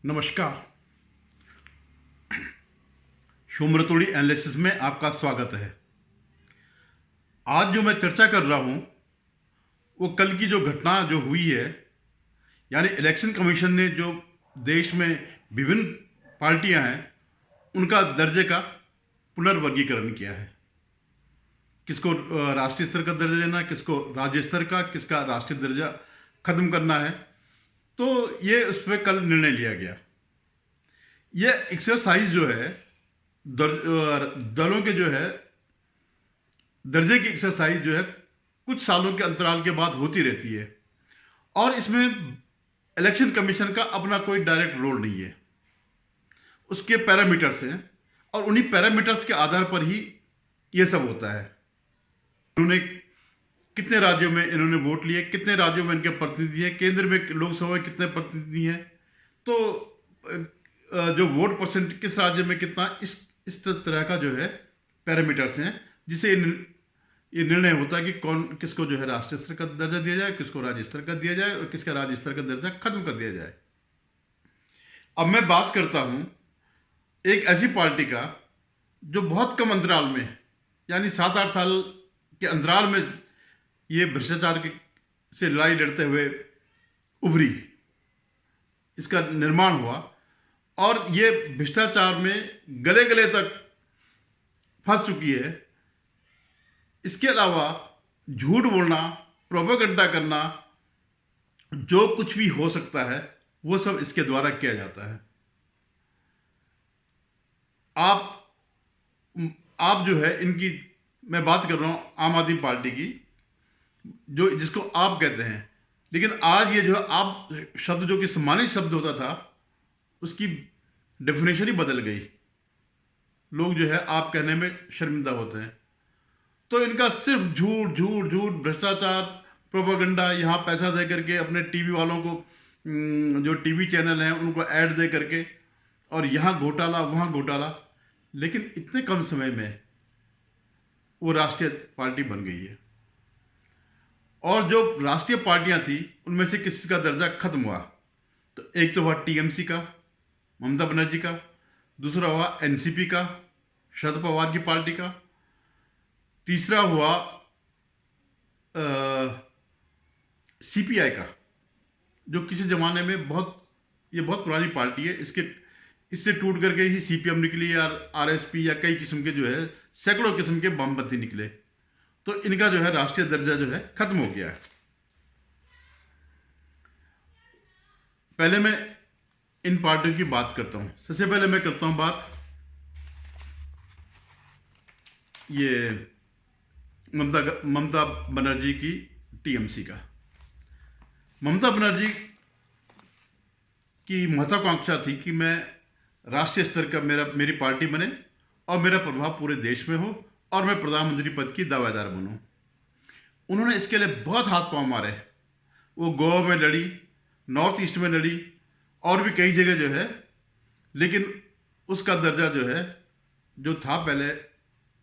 नमस्कार। शुम्रतुड़ी एनालिसिस में आपका स्वागत है। आज जो मैं चर्चा कर रहा हूं वो कल की जो घटना जो हुई है, यानी इलेक्शन कमीशन ने जो देश में विभिन्न पार्टियां हैं उनका दर्जे का पुनर्वर्गीकरण किया है। किसको राष्ट्रीय स्तर का दर्जा देना, किसको राज्य स्तर का, किसका राष्ट्रीय दर्जा खत्म करना है, तो ये उस पर कल निर्णय लिया गया। ये एक्सरसाइज जो है दलों के जो है दर्जे की एक्सरसाइज जो है कुछ सालों के अंतराल के बाद होती रहती है, और इसमें इलेक्शन कमीशन का अपना कोई डायरेक्ट रोल नहीं है। उसके पैरामीटर्स हैं और उन्हीं पैरामीटर्स के आधार पर ही ये सब होता है। उन्होंने कितने राज्यों में इन्होंने वोट लिए, कितने राज्यों में इनके प्रतिनिधि हैं, केंद्र में लोकसभा में कितने प्रतिनिधि हैं, तो जो वोट परसेंट किस राज्य में कितना, इस तरह का जो है पैरामीटर्स हैं जिसे ये निर्णय होता है कि कौन किसको जो है राष्ट्रीय स्तर का दर्जा दिया जाए, किसको राज्य स्तर का दिया जाए और किसका राज्य स्तर का दर्जा खत्म कर दिया जाए। अब मैं बात करता हूं एक ऐसी पार्टी का जो बहुत कम अंतराल में, यानी 7-8 साल के अंतराल में ये भ्रष्टाचार से लड़ाई लड़ते हुए उभरी, इसका निर्माण हुआ, और ये भ्रष्टाचार में गले गले तक फंस चुकी है। इसके अलावा झूठ बोलना, प्रोपेगेंडा करना, जो कुछ भी हो सकता है वो सब इसके द्वारा किया जाता है। आप जो है इनकी, मैं बात कर रहा हूं आम आदमी पार्टी की, जो जिसको आप कहते हैं, लेकिन आज ये जो आप शब्द जो कि सम्मानित शब्द होता था उसकी डेफिनेशन ही बदल गई। लोग जो है आप कहने में शर्मिंदा होते हैं। तो इनका सिर्फ झूठ झूठ झूठ, भ्रष्टाचार, प्रोपेगेंडा, यहाँ पैसा दे करके अपने टीवी वालों को, जो टीवी चैनल हैं उनको ऐड दे करके, और यहाँ घोटाला वहाँ घोटाला, लेकिन इतने कम समय में वो राष्ट्रीय पार्टी बन गई है। और जो राष्ट्रीय पार्टियां थी उनमें से किसी का दर्जा खत्म हुआ, तो एक तो हुआ टीएमसी का, ममता बनर्जी का, दूसरा हुआ एनसीपी का, शरद पवार की पार्टी का, तीसरा हुआ सीपीआई का, जो किसी जमाने में ये बहुत पुरानी पार्टी है। इससे टूट करके ही सीपीएम निकली, या आरएसपी, या कई किस्म के जो है सैकड़ों किस्म के वामपंथी निकले। तो इनका जो है राष्ट्रीय दर्जा जो है खत्म हो गया है। पहले मैं इन पार्टियों की बात करता हूं। सबसे पहले मैं करता हूं बात ये ममता बनर्जी की, टीएमसी का। ममता बनर्जी की महत्वाकांक्षा थी कि मैं राष्ट्रीय स्तर का मेरी पार्टी बने और मेरा प्रभाव पूरे देश में हो और मैं प्रधानमंत्री पद की दावेदार बनूं। उन्होंने इसके लिए बहुत हाथ पांव मारे। वो गोवा में लड़ी, नॉर्थ ईस्ट में लड़ी, और भी कई जगह जो है, लेकिन उसका दर्जा जो है, जो था पहले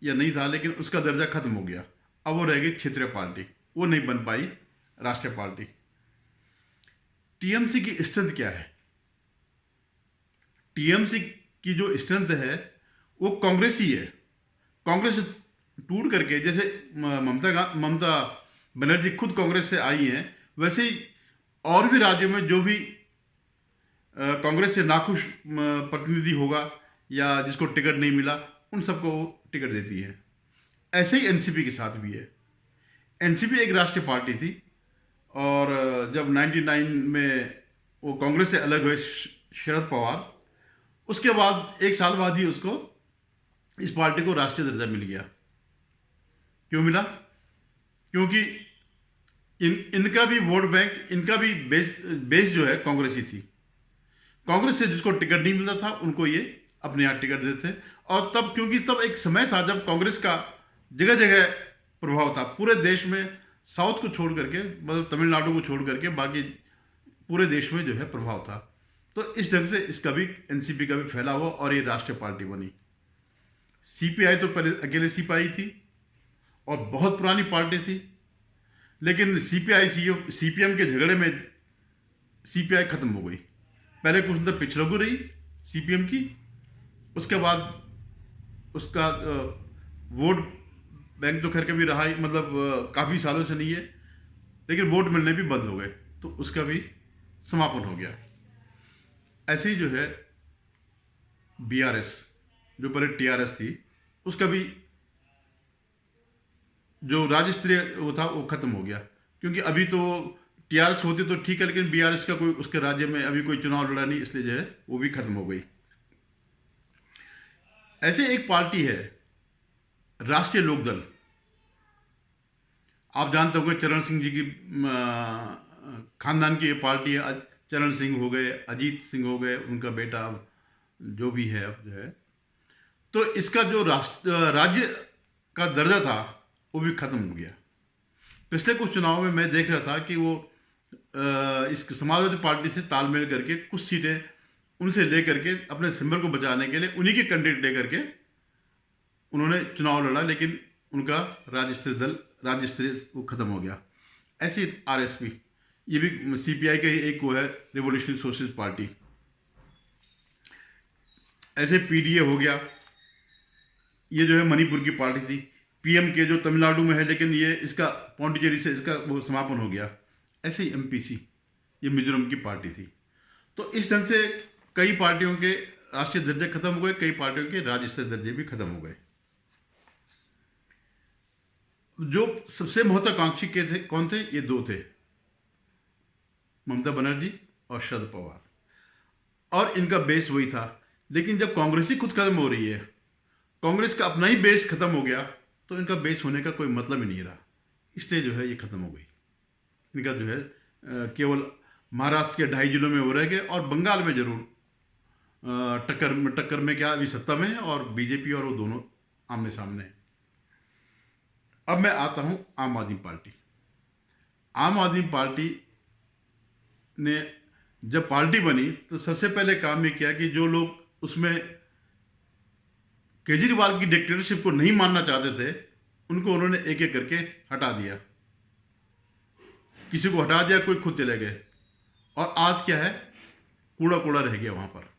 या नहीं था, लेकिन उसका दर्जा खत्म हो गया। अब वो रह गई क्षेत्रीय पार्टी, वो नहीं बन पाई राष्ट्रीय पार्टी। टीएमसी की स्ट्रेंथ क्या है? टीएमसी की जो स्ट्रेंथ है वो कांग्रेस ही है। कांग्रेस टूट करके, जैसे ममता बनर्जी खुद कांग्रेस से आई हैं, वैसे ही और भी राज्यों में जो भी कांग्रेस से नाखुश प्रतिनिधि होगा या जिसको टिकट नहीं मिला, उन सबको टिकट देती है। ऐसे ही एनसीपी के साथ भी है। एनसीपी एक राष्ट्रीय पार्टी थी, और जब 99 में वो कांग्रेस से अलग हुए शरद पवार, उसके बाद 1 साल बाद ही उसको, इस पार्टी को राष्ट्रीय दर्जा मिल गया। क्यों मिला? क्योंकि इनका भी वोट बैंक, इनका भी बेस जो है कांग्रेस ही थी। कांग्रेस से जिसको टिकट नहीं मिलता था उनको ये अपने यहाँ टिकट देते थे। और तब, क्योंकि तब एक समय था जब कांग्रेस का जगह जगह प्रभाव था पूरे देश में, साउथ को छोड़ करके, मतलब तमिलनाडु को छोड़ करके बाकी पूरे देश में जो है प्रभाव था। तो इस ढंग से इसका भी, एनसीपी का भी फैला हुआ और ये राष्ट्रीय पार्टी बनी। सीपीआई तो पहले अकेले सिपाही थी और बहुत पुरानी पार्टी थी, लेकिन सीपीएम के झगड़े में सीपीआई खत्म हो गई। पहले कुछ अंदर पिछड़ों रही सीपीएम की, उसके बाद उसका वोट बैंक तो खैर कभी रहा ही, मतलब काफ़ी सालों से नहीं है, लेकिन वोट मिलने भी बंद हो गए, तो उसका भी समापन हो गया। ऐसे ही जो है बीआरएस, जो पहले टीआरएस थी, उसका भी जो राज्य स्तरीय वो था वो खत्म हो गया, क्योंकि अभी तो टीआरएस होती तो ठीक है, लेकिन बीआरएस का कोई उसके राज्य में अभी कोई चुनाव लड़ा नहीं, इसलिए जो है वो भी खत्म हो गई। ऐसे एक पार्टी है राष्ट्रीय लोकदल, आप जानते होंगे चरण सिंह जी की खानदान की ये पार्टी है। चरण सिंह हो गए, अजीत सिंह हो गए, उनका बेटा जो भी है अब जो है, तो इसका जो राज्य का दर्जा था वो भी खत्म हो गया। पिछले कुछ चुनाव में मैं देख रहा था कि वो इस समाजवादी पार्टी से तालमेल करके कुछ सीटें उनसे लेकर के अपने सिंबल को बचाने के लिए उन्हीं के कैंडिडेट लेकर के उन्होंने चुनाव लड़ा, लेकिन उनका राज्य स्तरीय वो खत्म हो गया। ऐसी आरएसपी, ये भी सीपीआई का ही एक वो है, रिवोल्यूशनरी सोशलिस्ट पार्टी। ऐसे पीडीए हो गया, ये जो है मणिपुर की पार्टी थी। पीएमके जो तमिलनाडु में है, लेकिन ये इसका पौंडीचेरी से इसका वो समापन हो गया। ऐसे ही एमपीसी, ये मिजोरम की पार्टी थी। तो इस ढंग से कई पार्टियों के राष्ट्रीय दर्जे खत्म हो गए, कई पार्टियों के राज्य स्तरीय दर्जे भी खत्म हो गए। जो सबसे महत्वाकांक्षी के थे कौन थे? ये दो थे, ममता बनर्जी और शरद पवार, और इनका बेस वही था। लेकिन जब कांग्रेस ही खुद खत्म हो रही है, कांग्रेस का अपना ही बेस खत्म हो गया, तो इनका बेस होने का कोई मतलब ही नहीं रहा, इसलिए जो है ये खत्म हो गई। इनका जो है केवल महाराष्ट्र के 2.5 जिलों में हो रह गए, और बंगाल में जरूर टक्कर में क्या अभी सत्ता में है, और बीजेपी और वो दोनों आमने सामने हैं। अब मैं आता हूं आम आदमी पार्टी। आम आदमी पार्टी ने जब पार्टी बनी तो सबसे पहले काम ये किया कि जो लोग उसमें केजरीवाल की डिक्टेटरशिप को नहीं मानना चाहते थे, उनको उन्होंने एक एक करके हटा दिया। किसी को हटा दिया, कोई खुद चले गए, और आज क्या है, कूड़ा कूड़ा रह गया वहां पर।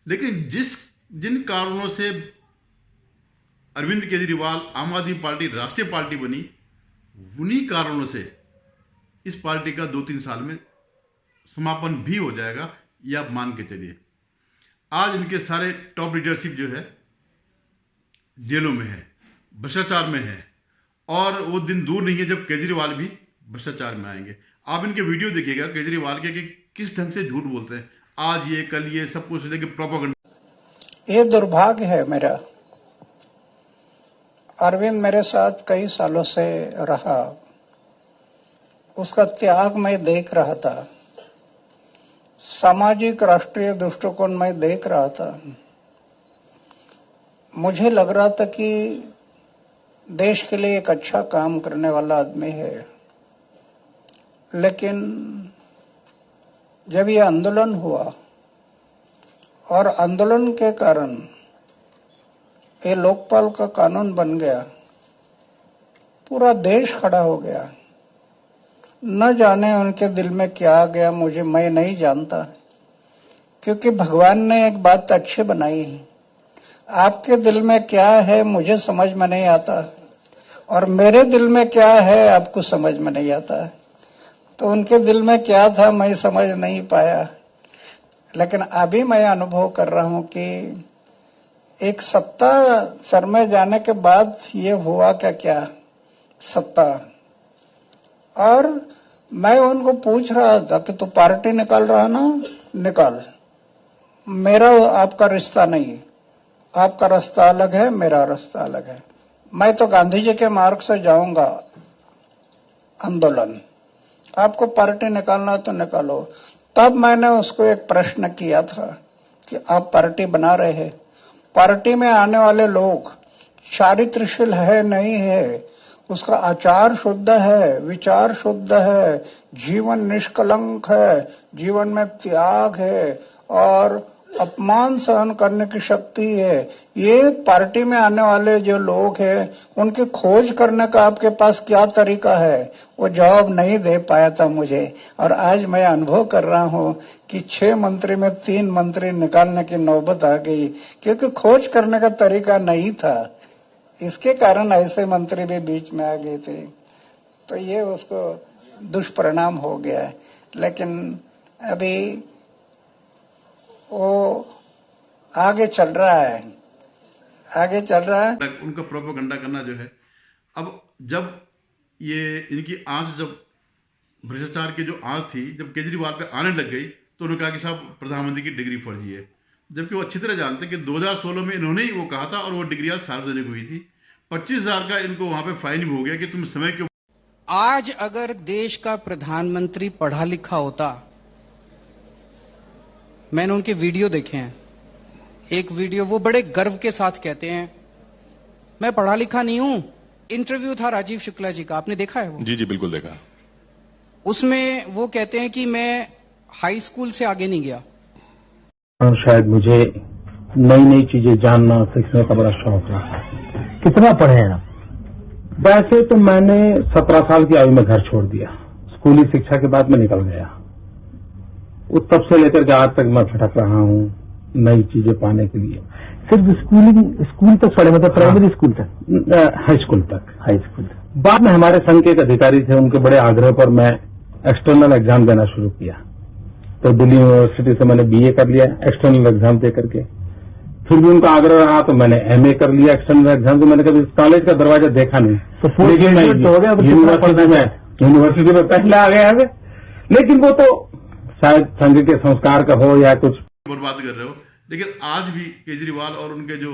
लेकिन जिन कारणों से अरविंद केजरीवाल आम आदमी पार्टी राष्ट्रीय पार्टी बनी, उन्हीं कारणों से इस पार्टी का 2-3 साल में समापन भी हो जाएगा, ये आप मान के चलिए। आज इनके सारे टॉप लीडरशिप जो है जेलों में है, भ्रष्टाचार में है, और वो दिन दूर नहीं है जब केजरीवाल भी भ्रष्टाचार में आएंगे। आप इनके वीडियो देखिएगा केजरीवाल के कि किस ढंग से झूठ बोलते हैं, आज ये कल ये सब कुछ लेके प्रोपेगेंडा। ये दुर्भाग्य है मेरा। अरविंद मेरे साथ कई सालों से रहा, उसका त्याग मैं देख रहा था, सामाजिक राष्ट्रीय दृष्टिकोण में देख रहा था। मुझे लग रहा था कि देश के लिए एक अच्छा काम करने वाला आदमी है। लेकिन जब ये आंदोलन हुआ, और आंदोलन के कारण ये लोकपाल का कानून बन गया, पूरा देश खड़ा हो गया। न जाने उनके दिल में क्या आ गया, मैं नहीं जानता, क्योंकि भगवान ने एक बात अच्छी बनाई है, आपके दिल में क्या है मुझे समझ में नहीं आता, और मेरे दिल में क्या है आपको समझ में नहीं आता। तो उनके दिल में क्या था मैं समझ नहीं पाया। लेकिन अभी मैं अनुभव कर रहा हूं कि एक सत्ता सर में जाने के बाद ये हुआ क्या सत्ता। और मैं उनको पूछ रहा था कि तू पार्टी निकाल रहा ना, निकाल, मेरा आपका रिश्ता नहीं, आपका रास्ता अलग है, मेरा रास्ता अलग है। मैं तो गांधी जी के मार्ग से जाऊंगा आंदोलन, आपको पार्टी निकालना तो निकालो। तब मैंने उसको एक प्रश्न किया था कि आप पार्टी बना रहे हैं, पार्टी में आने वाले लोग चारित्रशील है नहीं है, उसका आचार शुद्ध है, विचार शुद्ध है, जीवन निष्कलंक है, जीवन में त्याग है, और अपमान सहन करने की शक्ति है। ये पार्टी में आने वाले जो लोग हैं उनकी खोज करने का आपके पास क्या तरीका है, वो जवाब नहीं दे पाया था मुझे। और आज मैं अनुभव कर रहा हूं कि 6 मंत्री में 3 मंत्री निकालने की नौबत आ गई, क्योंकि खोज करने का तरीका नहीं था। इसके कारण ऐसे मंत्री भी बीच में आ गए थे, तो ये उसको दुष्परिणाम हो गया है। लेकिन अभी वो आगे चल रहा है, आगे चल रहा है। उनका प्रोपेगेंडा करना जो है, अब जब ये इनकी आंच, जब भ्रष्टाचार की जो आंच थी, जब केजरीवाल पे आने लग गई, तो उन्होंने कहा कि साहब प्रधानमंत्री की डिग्री फर्जी है। जबकि वो अच्छी तरह जानते कि 2016 में इन्होंने ही वो कहा था, और वो डिग्रियां सार्वजनिक हुई थी। 25,000 का इनको वहां पे फाइन भी हो गया कि तुम समय क्यों। आज अगर देश का प्रधानमंत्री पढ़ा लिखा होता, मैंने उनके वीडियो देखे हैं, एक वीडियो वो बड़े गर्व के साथ कहते हैं मैं पढ़ा लिखा नहीं हूं। इंटरव्यू था राजीव शुक्ला जी का, आपने देखा है वो? जी जी बिल्कुल देखा। उसमें वो कहते हैं कि मैं हाई स्कूल से आगे नहीं गया। और शायद मुझे नई नई चीजें जानना सीखने का बड़ा शौक रहा। कितना पढ़े हैं आप? वैसे तो मैंने 17 साल की आयु में घर छोड़ दिया। स्कूली शिक्षा के बाद मैं निकल गया। वो तब से लेकर के आज तक मैं भटक रहा हूँ नई चीजें पाने के लिए। सिर्फ स्कूल तक पढ़े, मतलब प्राइमरी स्कूल तक? हाई स्कूल तक। हाई स्कूल तक। बाद में हमारे संघ के एक अधिकारी थे, उनके बड़े आग्रह पर मैं एक्सटर्नल एग्जाम देना शुरू किया। तो दिल्ली यूनिवर्सिटी से मैंने बीए कर लिया एक्सटर्नल एग्जाम दे करके। फिर भी उनका आग्रह रहा तो मैंने एमए कर लिया एक्सटर्नल एग्जाम से। मैंने कभी इस कॉलेज का दरवाजा देखा नहीं, तो लेकिन मैं हो गया। यूनिवर्सिटी में पहले आ गया है। लेकिन वो तो शायद संघ के संस्कार का हो या कुछ। बर्बाद कर रहे हो। लेकिन आज भी केजरीवाल और उनके जो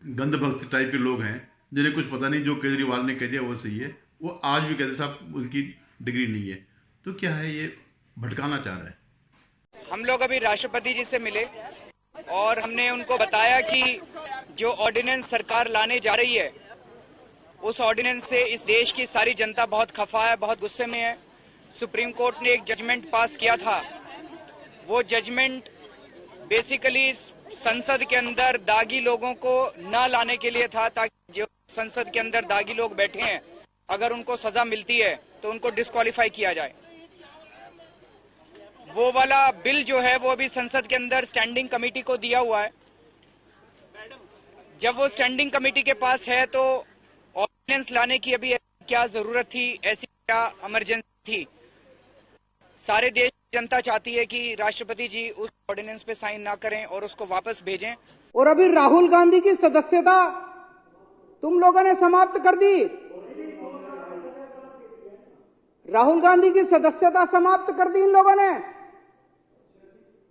गंध भक्त टाइप के लोग हैं, जिन्हें कुछ पता नहीं, जो केजरीवाल ने कह दिया वो सही है, वो आज भी कहते साहब उनकी डिग्री नहीं है। तो क्या है, ये भटकाना चाह रहा है। हम लोग अभी राष्ट्रपति जी से मिले और हमने उनको बताया कि जो ऑर्डिनेंस सरकार लाने जा रही है, उस ऑर्डिनेंस से इस देश की सारी जनता बहुत खफा है, बहुत गुस्से में है। सुप्रीम कोर्ट ने एक जजमेंट पास किया था। वो जजमेंट बेसिकली संसद के अंदर दागी लोगों को न लाने के लिए था, ताकि जो संसद के अंदर दागी लोग बैठे हैं, अगर उनको सजा मिलती है तो उनको डिस्क्वालीफाई किया जाए। वो वाला बिल जो है वो अभी संसद के अंदर स्टैंडिंग कमेटी को दिया हुआ है। जब वो स्टैंडिंग कमेटी के पास है तो ऑर्डिनेंस लाने की अभी क्या जरूरत थी, ऐसी क्या इमरजेंसी थी? सारे देश की जनता चाहती है कि राष्ट्रपति जी उस ऑर्डिनेंस पे साइन ना करें और उसको वापस भेजें। और अभी राहुल गांधी की सदस्यता तुम लोगों ने समाप्त कर दी। राहुल गांधी की सदस्यता समाप्त कर दी इन लोगों ने।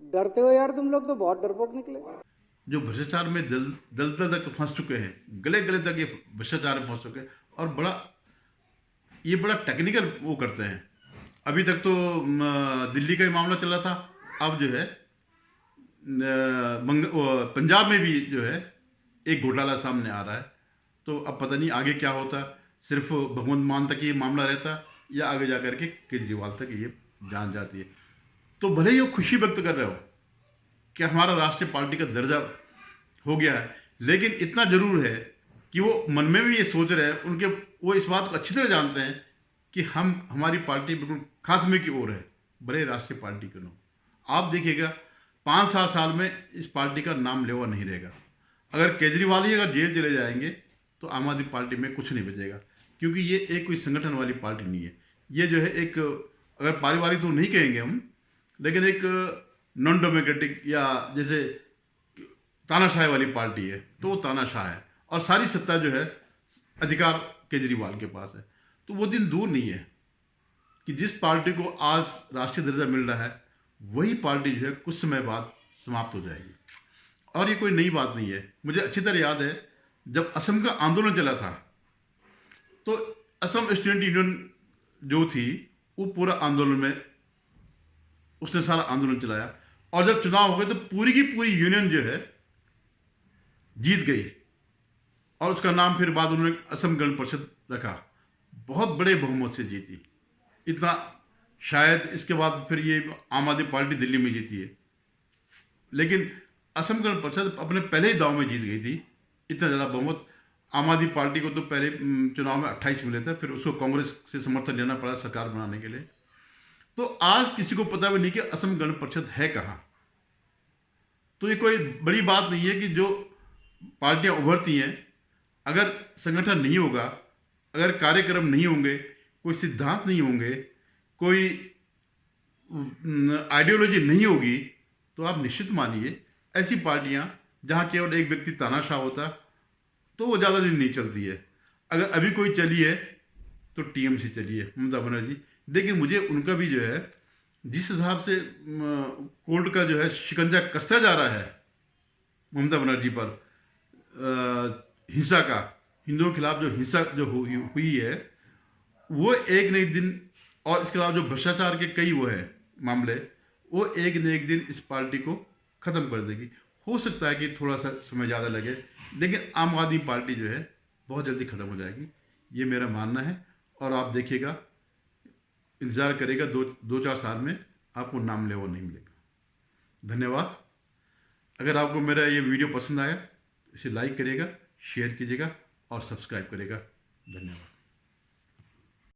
डरते हो यार, तुम लोग तो बहुत डरपोक निकले। जो भ्रष्टाचार में दल तक फंस चुके हैं, गले गले तक ये भ्रष्टाचार में फंस चुके हैं, और बड़ा टेक्निकल वो करते हैं। अभी तक तो दिल्ली का ही मामला चल रहा था, अब जो है पंजाब में भी जो है एक घोटाला सामने आ रहा है। तो अब पता नहीं आगे क्या होता है। सिर्फ भगवंत मान तक ये मामला रहता है या आगे जाकर के केजरीवाल तक ये जान जाती है। तो भले ही वो खुशी व्यक्त कर रहे हो कि हमारा राष्ट्रीय पार्टी का दर्जा हो गया है, लेकिन इतना जरूर है कि वो मन में भी ये सोच रहे हैं, वो इस बात को अच्छी तरह जानते हैं कि हमारी पार्टी बिल्कुल खात्मे की ओर है, भले राष्ट्रीय पार्टी क्यों न हो। आप देखिएगा 5-7 साल में इस पार्टी का नाम लेवा नहीं रहेगा। अगर केजरीवाल ही अगर जेल चले जाएंगे तो आम आदमी पार्टी में कुछ नहीं बचेगा, क्योंकि ये एक कोई संगठन वाली पार्टी नहीं है। ये जो है एक, अगर पारिवारिक तो नहीं कहेंगे हम, लेकिन एक नॉन डेमोक्रेटिक या जैसे तानाशाह वाली पार्टी है, तो वो तानाशाह है और सारी सत्ता जो है अधिकार केजरीवाल के पास है। तो वो दिन दूर नहीं है कि जिस पार्टी को आज राष्ट्रीय दर्जा मिल रहा है, वही पार्टी जो है कुछ समय बाद समाप्त हो जाएगी। और ये कोई नई बात नहीं है। मुझे अच्छी तरह याद है जब असम का आंदोलन चला था, तो असम स्टूडेंट यूनियन जो थी वो पूरा आंदोलन में उसने सारा आंदोलन चलाया, और जब चुनाव हो गए तो पूरी की पूरी यूनियन जो है जीत गई, और उसका नाम फिर बाद उन्होंने असम गण परिषद रखा। बहुत बड़े बहुमत से जीती। इतना शायद इसके बाद फिर ये आम आदमी पार्टी दिल्ली में जीती है। लेकिन असम गण परिषद अपने पहले ही दाव में जीत गई थी, इतना ज़्यादा बहुमत। आम आदमी पार्टी को तो पहले चुनाव में 28 मिले थे, फिर उसको कांग्रेस से समर्थन लेना पड़ा सरकार बनाने के लिए। तो आज किसी को पता भी नहीं कि असम गण परिषद है कहाँ। तो ये कोई बड़ी बात नहीं है कि जो पार्टियां उभरती हैं, अगर संगठन नहीं होगा, अगर कार्यक्रम नहीं होंगे, कोई सिद्धांत नहीं होंगे, कोई आइडियोलॉजी नहीं होगी, तो आप निश्चित मानिए ऐसी पार्टियां जहां केवल एक व्यक्ति तानाशाह होता, तो वो ज़्यादा दिन नहीं चलती है। अगर अभी कोई चली है तो टीएमसी चली है, ममता बनर्जी। लेकिन मुझे उनका भी जो है, जिस हिसाब से कोर्ट का जो है शिकंजा कसता जा रहा है ममता बनर्जी पर, हिंसा का, हिंदुओं के खिलाफ जो हिंसा जो हुई है, वो एक न एक दिन, और इसके अलावा जो भ्रष्टाचार के कई वो है मामले, वो एक न एक दिन इस पार्टी को ख़त्म कर देगी। हो सकता है कि थोड़ा सा समय ज़्यादा लगे, लेकिन आम आदमी पार्टी जो है बहुत जल्दी ख़त्म हो जाएगी, ये मेरा मानना है। और आप देखिएगा, इंतज़ार करेगा, 2-4 साल में आपको नाम ले वो नहीं मिलेगा। धन्यवाद। अगर आपको मेरा ये वीडियो पसंद आया, इसे लाइक करिएगा, शेयर कीजिएगा और सब्सक्राइब करिएगा। धन्यवाद।